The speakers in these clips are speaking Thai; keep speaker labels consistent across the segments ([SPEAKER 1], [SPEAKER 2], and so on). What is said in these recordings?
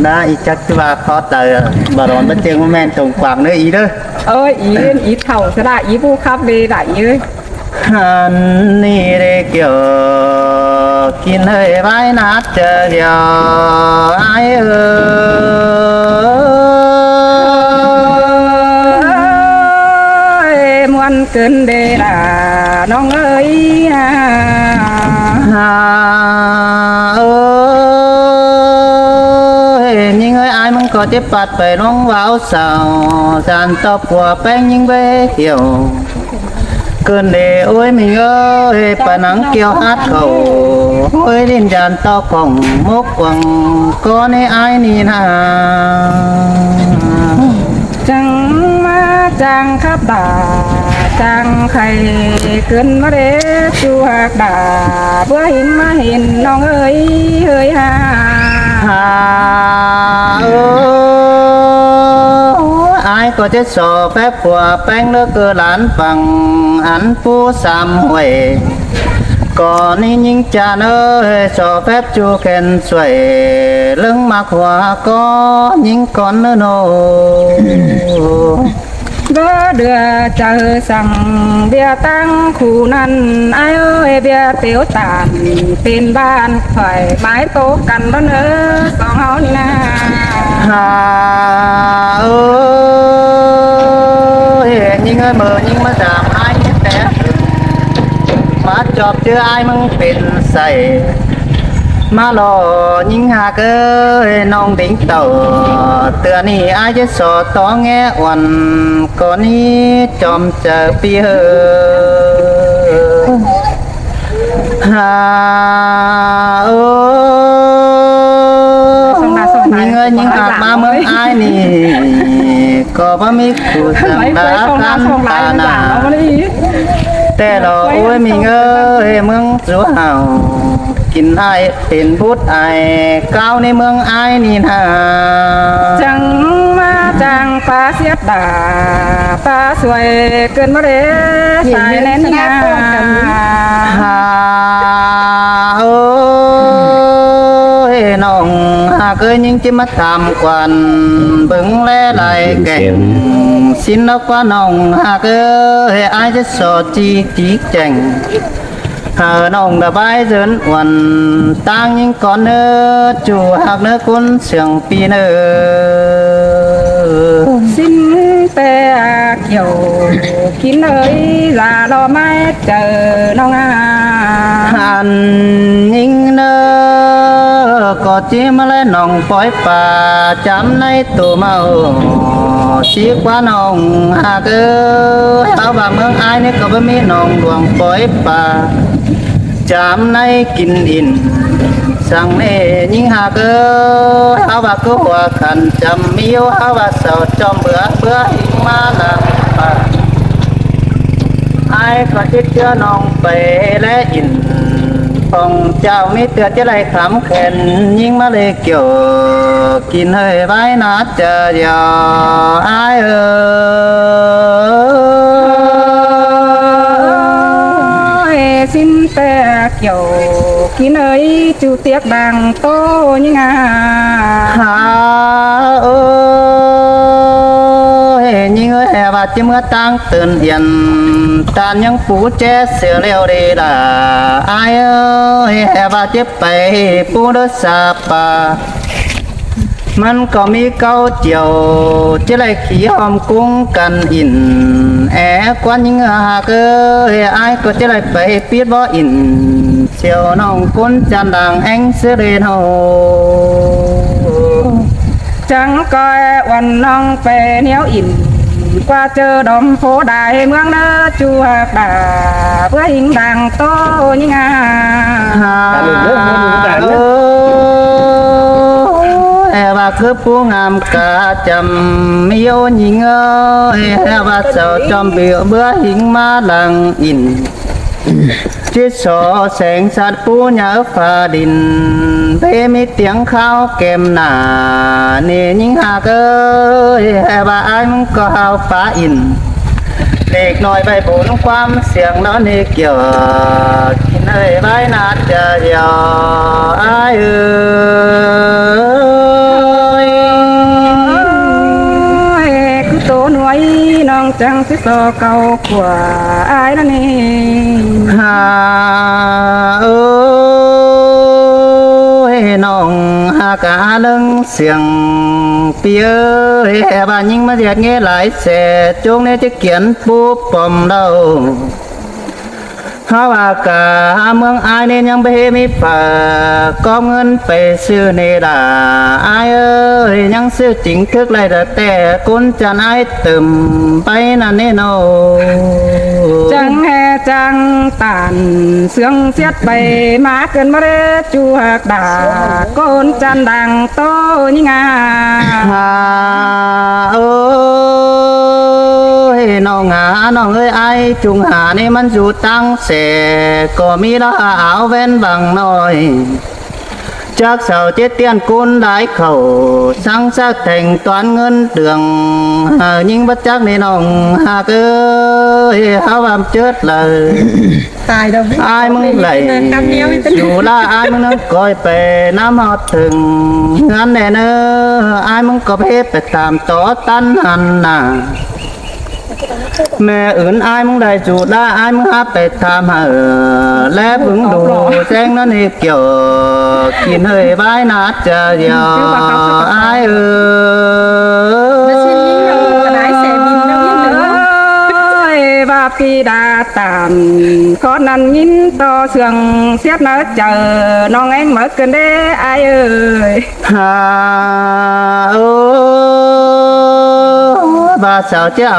[SPEAKER 1] na ít chắc chứ bà khó tờ bà đón bất chừng mà men trồng quảng nữa ý đó
[SPEAKER 2] เอ้ยอีเถ่าสระอีผู้ขับเลยไหลเอ้ย
[SPEAKER 1] anh đi để kiểu kín hơi vai nát chờ giờ ai
[SPEAKER 2] ơi muôn cơn đề làน้องเอ้ย
[SPEAKER 1] nhưng ơi ai mong có tiếp bạt về nóng vào sao dàn tóc của bánh nhưng bé hiểu cơn đề ôi mình ơi bà nắng kêu hát khẩu ôi lên dàn tóc phòng mốc quăng con ấy ai nhìn hà
[SPEAKER 2] จังมาจังขับด่าจังใครเกินมาเด้จูหักด่าเพื่อเห็นมาเห็นน้องเอ้ยเฮ้ยฮา
[SPEAKER 1] ai có chết sò phép của bánh nước cơ lán bằng hắn phu xàm huệ còn ní những cha ơi sò phép chu khen xuể lưng mặc hoa có những con nữa nô
[SPEAKER 2] ก็เดือเจอสั่งเบียตั้งคู่นั้นไอ้เอ้ยเบียเตียวตามเป็นบ้านข่อยไม้โตกันแล้วเนอะสองเฮานี่นะ
[SPEAKER 1] nhưng ơi mờ nhưng mà giảm ai nhất té mà chọp chưa ai mừngเป็นใส่มาหล่อยิงหาเกยน้องดิ้งเต่าเตือนนี่อายจะสอต่อแง่อ่อนก่อนนี้จอมเจอปีเฮฮาโอ้ยิงเอ้ยยิงหามาเมืองอายนี่ก็บ่มีคู่สังดากันตาหนาแต่เราโอ้ยมีเอ้ยเมืองสัวเฮากินไอเป็นพุทธไอก้าวในเมืองไอนี่นา
[SPEAKER 2] จังมาจังปลาเสียบด่าปลาสวยเกินมาเด้สายแน่นงา
[SPEAKER 1] ฮาโอ้ยน้องหากเอ้ยยิ่งจะมาทำกวนเบิ่งแลไหลแก่งสินเอากว่าน้องหากเอ้ยไอจะสอดจีแจงน้องđã bái dẫn quần tang những con nơ chủ hạc nơ cuốn sườn pi nơ
[SPEAKER 2] สิ้นแต่เกี่ยวกินเอ้ยลารอไม่เจอน้องอา
[SPEAKER 1] hàn những nơ có chim lên nòng phối bà chấm nay tù màu chỉ quá nòng hạc ơi áo bà mương ai nếu có bấm mi nòng luồng phối bà chạm nay kinh in sang nè những hà cơ áo bà cứ hòa khăn chăm miêu áo bà sầu trong bữa hình ma làm bà ai có chết chưa nong về lẽ in phòng chào mi tựa chứ lại khám khen nhưng mà lê kiểu kín hơi vai nát chờ giờ ai
[SPEAKER 2] xinแต่เกี่ยวกินเอ้ยจูเตียกดังโตยังไง
[SPEAKER 1] ha ơi nhưng ơi hè bà chim mưa tăngตื่นhiện tàn những phú che sửa leo đi là ai ơi hè bà chipไปphú đỡ xa bàมันก็มีเก้าเจียวจะไรขี้หอมกุ้งกันอินแอกวนยิงหากเอ้ยไอ้ก็จะไรไปปีดบ่อินเชียวน้องคุณจันดังแองเสเรนโฮ
[SPEAKER 2] จังก้อยวันน้องไปเหนียวอิ่มกว่าเจอดมโพได้เมืองเนื้อจูหักด่าเพื่อหิงดังโตยังไง
[SPEAKER 1] bà cứ phú ngàm cả chầm miêu nhìn ơi bà sợ trong biểu bữa hình ma làng in chiếc sổ sẹn sát phú nhớ phà đình bê mi tiếng khao kèm nà nè những hạc ơi bà anh có hào phá in เด็กน้อยใบบุญความเสียงน้อนเกี่ยวกินเอ้ยใบนาจะยออ้ายเอ้ย
[SPEAKER 2] จังสิโตเก่ากว่าอายนั่นเอง
[SPEAKER 1] หาเอ้ยน้องหากาเลิงเสียงเปียแห่บ้านยิงมาเรียกเงี้ยหลายแสจงเนี่ยจะเขียนปูปอมเดาฮาวากาเมืองอายเนี่ยยังไปมีฝากก็เงินไปซื้อเนดาอายเอ้ยยังซื้อจริงทึกไรแต่กุนจะนายเติมไปนั่นเนโน
[SPEAKER 2] จังแห่จังตานเสียงเสียดไปมาเกินมาเรจูหักดาโกนจันดังโตยิ่งอา
[SPEAKER 1] หาเอ้ยน้องหาน้องเอ้ยไอจุงหานี่มันอยู่ตั้งเสก็มีละเอาเว้นบางน้อยจากเสาเจ็ดเตียนกุนได้เข่าสังสักแต่งตอนเงินเดืองยิงบัดจักในน้องหากเอ้ยหาความเจิดเลย
[SPEAKER 2] ตายแล้ว
[SPEAKER 1] อายมึงไหลอยู่ละอายมึงนึกก้อยไปน้ำหอดถึงเงินแน่เนออายมึงก็เพไปตามต่อตันหันน่ะแม่อื่นอายมึงได้จูดละอายมึงหาไปตามหาและพึ่งดูแจ้งนั่นนี่เกี่ยวกินเฮยบายนาจะเดียวอายบาปีดาตามขอนันยินต่อเสียงเสียดนะเจอน้องเอ็งมาเกินได้อายเอ้ยฮาโอ้บาสาวเจ้า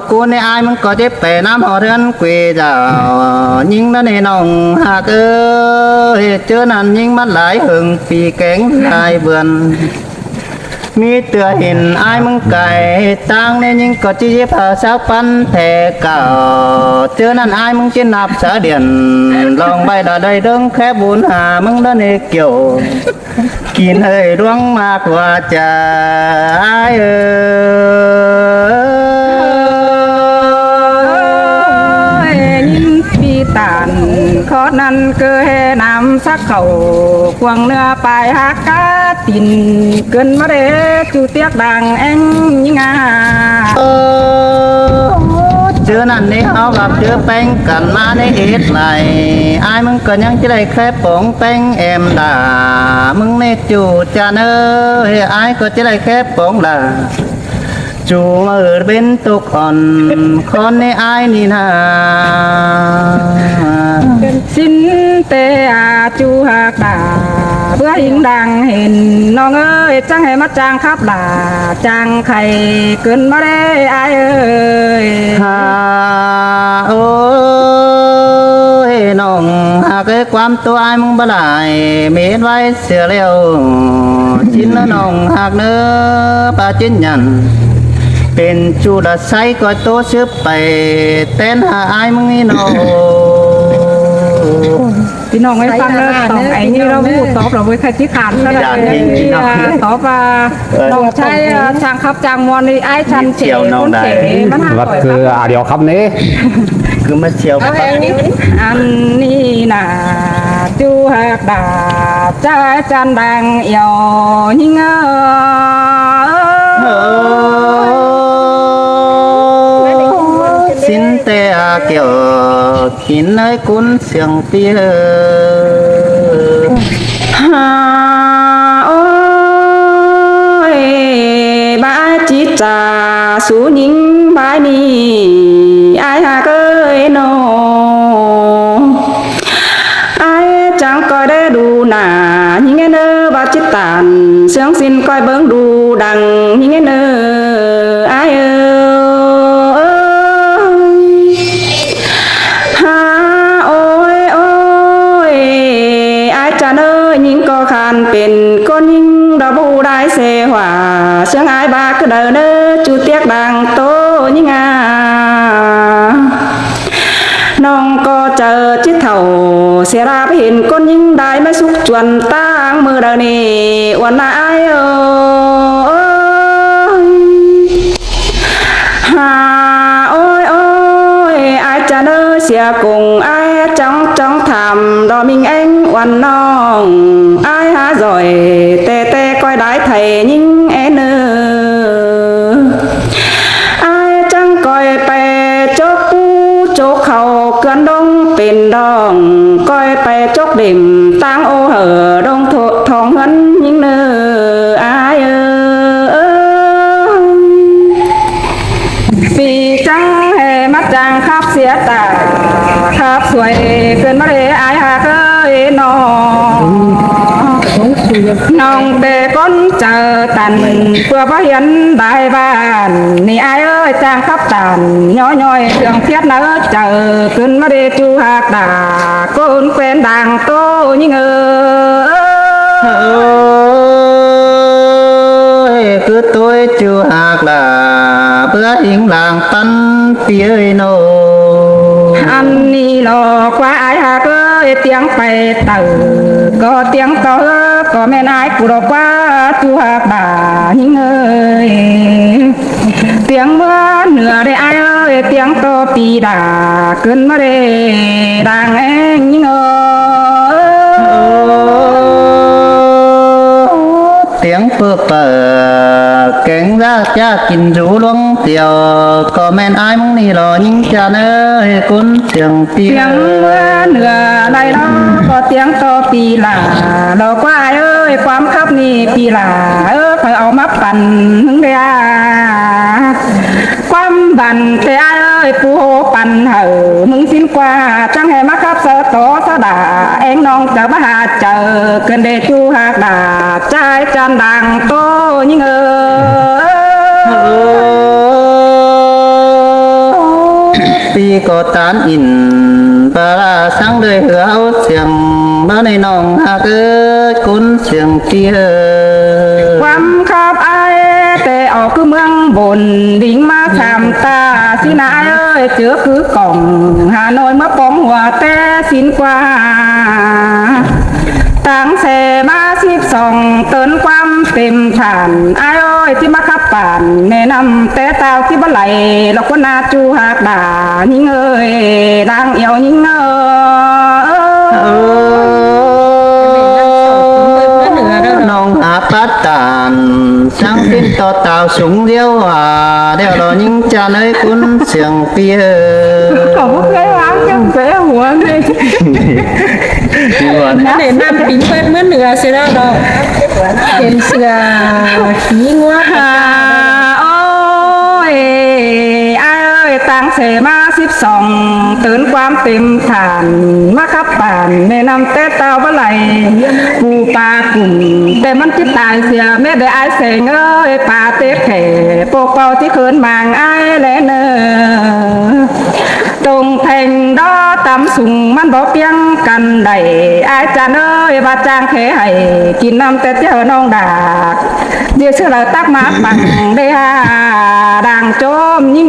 [SPEAKER 1] กูในอายมันก็จะไปน้ำหอเรือนกุยเจ้ายิงนั่นในน้องหากเอ้ยเจอนั่นยิงมันหลายหึงปีแข็งลายเบือนมีเตือเห็นอายมึงไก่ตั้งในยิงก็จีบสาวปันแทเก่าเจอนั่นอายมึงจะนับสาเดียนลองใบดาได้เดิงแค่บุญหามึงได้ในเกี่ยวกินเอ้ยดวงมากกว่าจะอายเอ้ยยินปีตานขอนั้นเกยนำสักเขาควงเนื้อไปหักกาตินเกินมาเรจูเตียกดังเอ็งยิงาเจอนั่นนี่เอากับเจอแป้งกันมาในเหตุไหนอายมึงก็ยังจะได้แค่ป๋องแป้งแอมด่ามึงในจูจานเอ้ยอายก็จะได้แค่ป๋องด่าจูมาเป็นตุกอ่อนคนในอายนี่นาสินเตอาจูหักดาเพื่อหิงดังเห็นน้องเอ้ยจังให้มาจางครับหลาจางไข่เกินมาได้อายเอ้ยฮาโอ้ยน้องหากความตัวอายมึงบ่หลายเม็ดไว้เสียแล้วชิ้นละน้องหากเนื้อปลาจิ้นยันเป็นจูดไซก็โตซื้อไปเต้นหาอายมึงนี่น้องพี่น้องไม่ฟังเลยตอบไอ้นี่เราพูดตอบเราไม่ใครที่ขาดก็ได้ตอบว่าน้องใช้ทางขับจางมอนนี่ไอ้ชันเฉียวคนเฉยมันหัก
[SPEAKER 3] วัดคือเดียวครับนี้
[SPEAKER 1] คือมาเฉียวครับ
[SPEAKER 2] อันนี้น่ะจูหักดาจ้าจันดังเอียวยิงสินเตอาเกี่ยวกินในกุนเสียงเปียฮาโอ้ยบาจิตาสูยิงบายนี้อายหาเกยโนอายจังก็ได้ดูหน้ายิงเงเนอบาจิตานเสียงสินก้อยเบิ้งดูดังยิงเงเนออายเป็นcon nhưng đã bu đai xe hỏa sáng ai ba cái đời đó chú tiếc đàng tố nhưngน้องก็เจอชิดเถ่าเสียราไปเห็นคนยิ่งได้ไม่สุกจวนตั้งมือเดินนี่วันนายฮาโอ้ยโอ้ยอาจจะเนอเสียกงไอ้จ้องจ้องทำรอมิงเอ็งวันน้องไอ้หาrồi tê tê coi đái thầy nhưng em ơ ai chẳng coiไป น้องแต่ก้นเจอตันเพื่อพระเห็นได้บ้านนี่ไอ้เอ้ยจ้างขับตันย่อยเครื่องเทียดเนื้อเจอขึ้นมาเดจูหักดาก้นเป็นดังโตยิ่ง
[SPEAKER 1] cứ tôi chưa hạt là bữa yên làng tân phía nô
[SPEAKER 2] อันนี้หลอกว่าไอ้หากเอ้ยเตียงไปเต่อก็เตียงต่อก็แม่นายกูหลอกว่าจูหักดายิ่งเตียงเมื่อเหนือได้ไอ้เอ้ยเตียงโตปีดาขึ้นมาเดดังเองยิ่ง
[SPEAKER 1] tiếng phượng cánh ra cha kín rú luông tiểu có men ai mong nì lo nhưng cha ơi cún tiếng
[SPEAKER 2] เตียงเมื่อเหนือได้ล้อก็เตียงโตปีหลาหลอกว่าไอ้เอ้ยความคับนี่ปีหลาเธอเอามาปั่นมึงเดียความบันแต่ไอ้เอ้ยปูโหปั่นเหอมึงสิ้นกว่าจังให้มาคับเสอโตสะดาเอ็งน้องเจอมาหาเจอเกินเดจูหักดาใจจันดังโตยิ่ง
[SPEAKER 1] pi có tán in và sáng đời hứa áo xiềng bao này nòng hà cơ cún xiềng kia
[SPEAKER 2] ความขับไอ้แต่ออกคือเมืองบนดิ่งมาชามตาสินายเอ้ยเจอคือกล่องหาหน่อยมาปองหัวแต่สินกว่าตั้งเสมา12เตินความเต็มฐานไอ้เอ้ยที่มาขับป่านแนะนำแต่เต้าที่บ่ไหลเราก็นาจูหักดายิ่งเอ้ยดังเอียวยิ่ง
[SPEAKER 1] nòng hạ bát tàn sáng tin to tàu súng điêu hòa đeo đó những cha nơi cún xiềng phía
[SPEAKER 2] ขอบคุณครับยังเสียหัวเลย
[SPEAKER 3] นั่นเองน้ำปิ้งเปิ้ลเมื่อเหนือเสียแล้วดอกเป็นเสือขี้งัว
[SPEAKER 2] โอ้ยไอ้เอ้ยตั้งเสมา12ตื่นความเต็มฐานมาขับป่านแม่นำแต่เต้าบ่ไหลปูปลากลุ่มแต่มันจิตตายเสียแม่ได้ไอ้เสงเอ้ยปลาเตะแข่โปกเป่าที่เขินมางไอ้แลเนอตรงแทงดอตำสุงมันบ่เปียงกันได้ไอ้จานเอ้ยบาจางแค่ให้กินน้ำแต่เจ้าน้องดาเดี๋ยวเชื่อเราตักมาปังได้ฮาดังโจมยิ่ง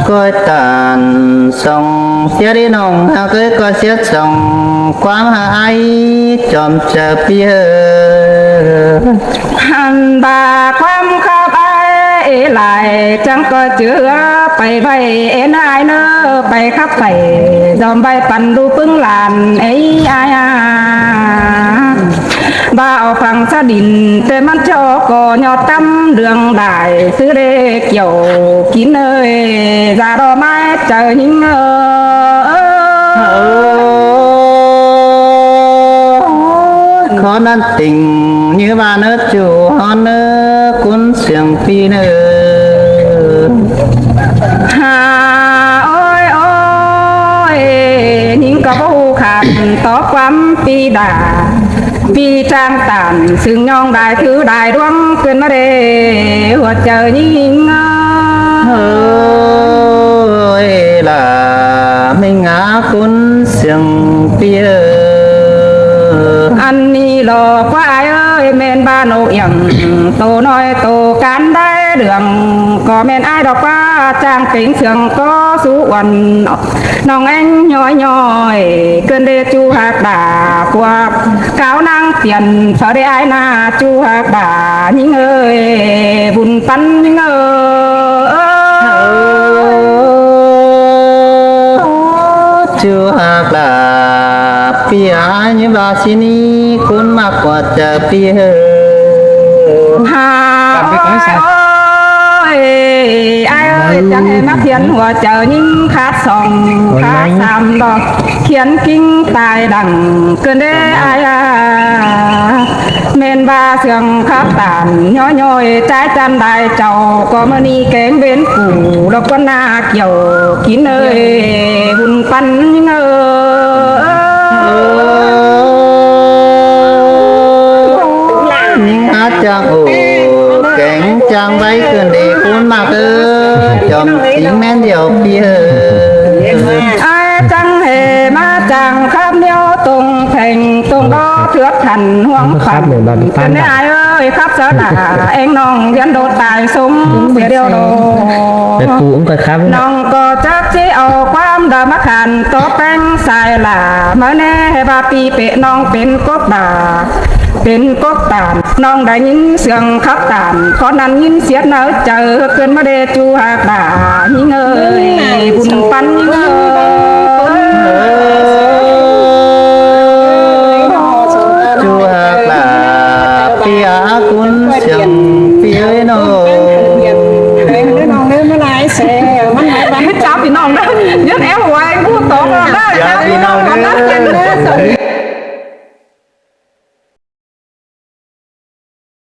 [SPEAKER 1] coi tàn sông phía đi nòng hà cưới coi xiết sông quám hà ai chòm chờ phía
[SPEAKER 2] หันบาความขับไอ้หลายจังก็เจือไปใบเอ็นไอเนอไปขับไปจอมใบปันดูปึ้งหลานไอ้อายบ่าวฟังสะดินแต่มันเจาก่อยอดตั้มเรื่องได้ซื้อเด็กเกี่ยวกินเอ้ยจะรอไม้เจอหิง
[SPEAKER 1] khó nan tình như ba nước chủ hòn nước cuốn xiềng phi nước
[SPEAKER 2] หาโอ้ยโอ้ยหิงกับผู้ขาดต่อความปีดาปีจางตันซึ่งยองได้ถือได้ดวงเกินมาเดหัวเจอยิง
[SPEAKER 1] ơi là mình ngã cuốn xiềng phi
[SPEAKER 2] อันนี้หลอกว่าไอ้เอ้ยแม่นบ้านโอเอียงโตน้อยโตกันได้เรื่องก็แม่นไอ้ดอกว่าจ้างเก่งเสียงก็สู้วันน้องเอ็งย้อยเกินเดจูหักดาพวกก้าวนางเปลี่ยนสาได้ไอ้นาจูหักดายิ่งเอ้ยบุญปันยิ่ง
[SPEAKER 1] chưa hạt là phía như bà xin đi cuốn mặc quạt chờ phía
[SPEAKER 2] หาโอ้ยไอ้เอ้ยจะให้มาเขียนหัวเจอยิ่งขาด2ขาด3ดอกเขียนกิ้งตายดังเกินได้ไอ้เมนบาเสียงขับตานย้อยใจจันได้เจ้าก็มานี่แกงเบนกูแล้วก็นาเกี่ยวกินเอ้ยหุ่นปันยิ่ง
[SPEAKER 1] chàng ồ cánh chàng bay cơn để cuốn mà cơ chồng chính men điều kia
[SPEAKER 2] ai chẳng hề mà chẳng khắp nhau tung thành tung đó thước thành hoang khắp nên ai ơi khắp sở là anh nong dẫn đột tài súng về điều đồ
[SPEAKER 4] แต่ปูอุ้งก็ครับ
[SPEAKER 2] น้องก็จักที่เอาความดามาขันตัวแป้งสายหล่ามาแน่บาปีเปะน้องเป็นกบดาเป็นกบตานน้องได้ยินเสียงขับตานขอนั้นยินเสียงเนื้อเจอเกินมาเดจูหากด่ายิงเอ้ยบุญปันยิงเอ้ย
[SPEAKER 1] chùa là pia cuốn chồng pia nó
[SPEAKER 3] น้องเดินมาหลายแซ่มันหลายบ้าน
[SPEAKER 2] จ้าพี่น้องเด้อยืนแอวไว้พูดตรงเลย
[SPEAKER 1] Dạ,พี่น้องเด้อ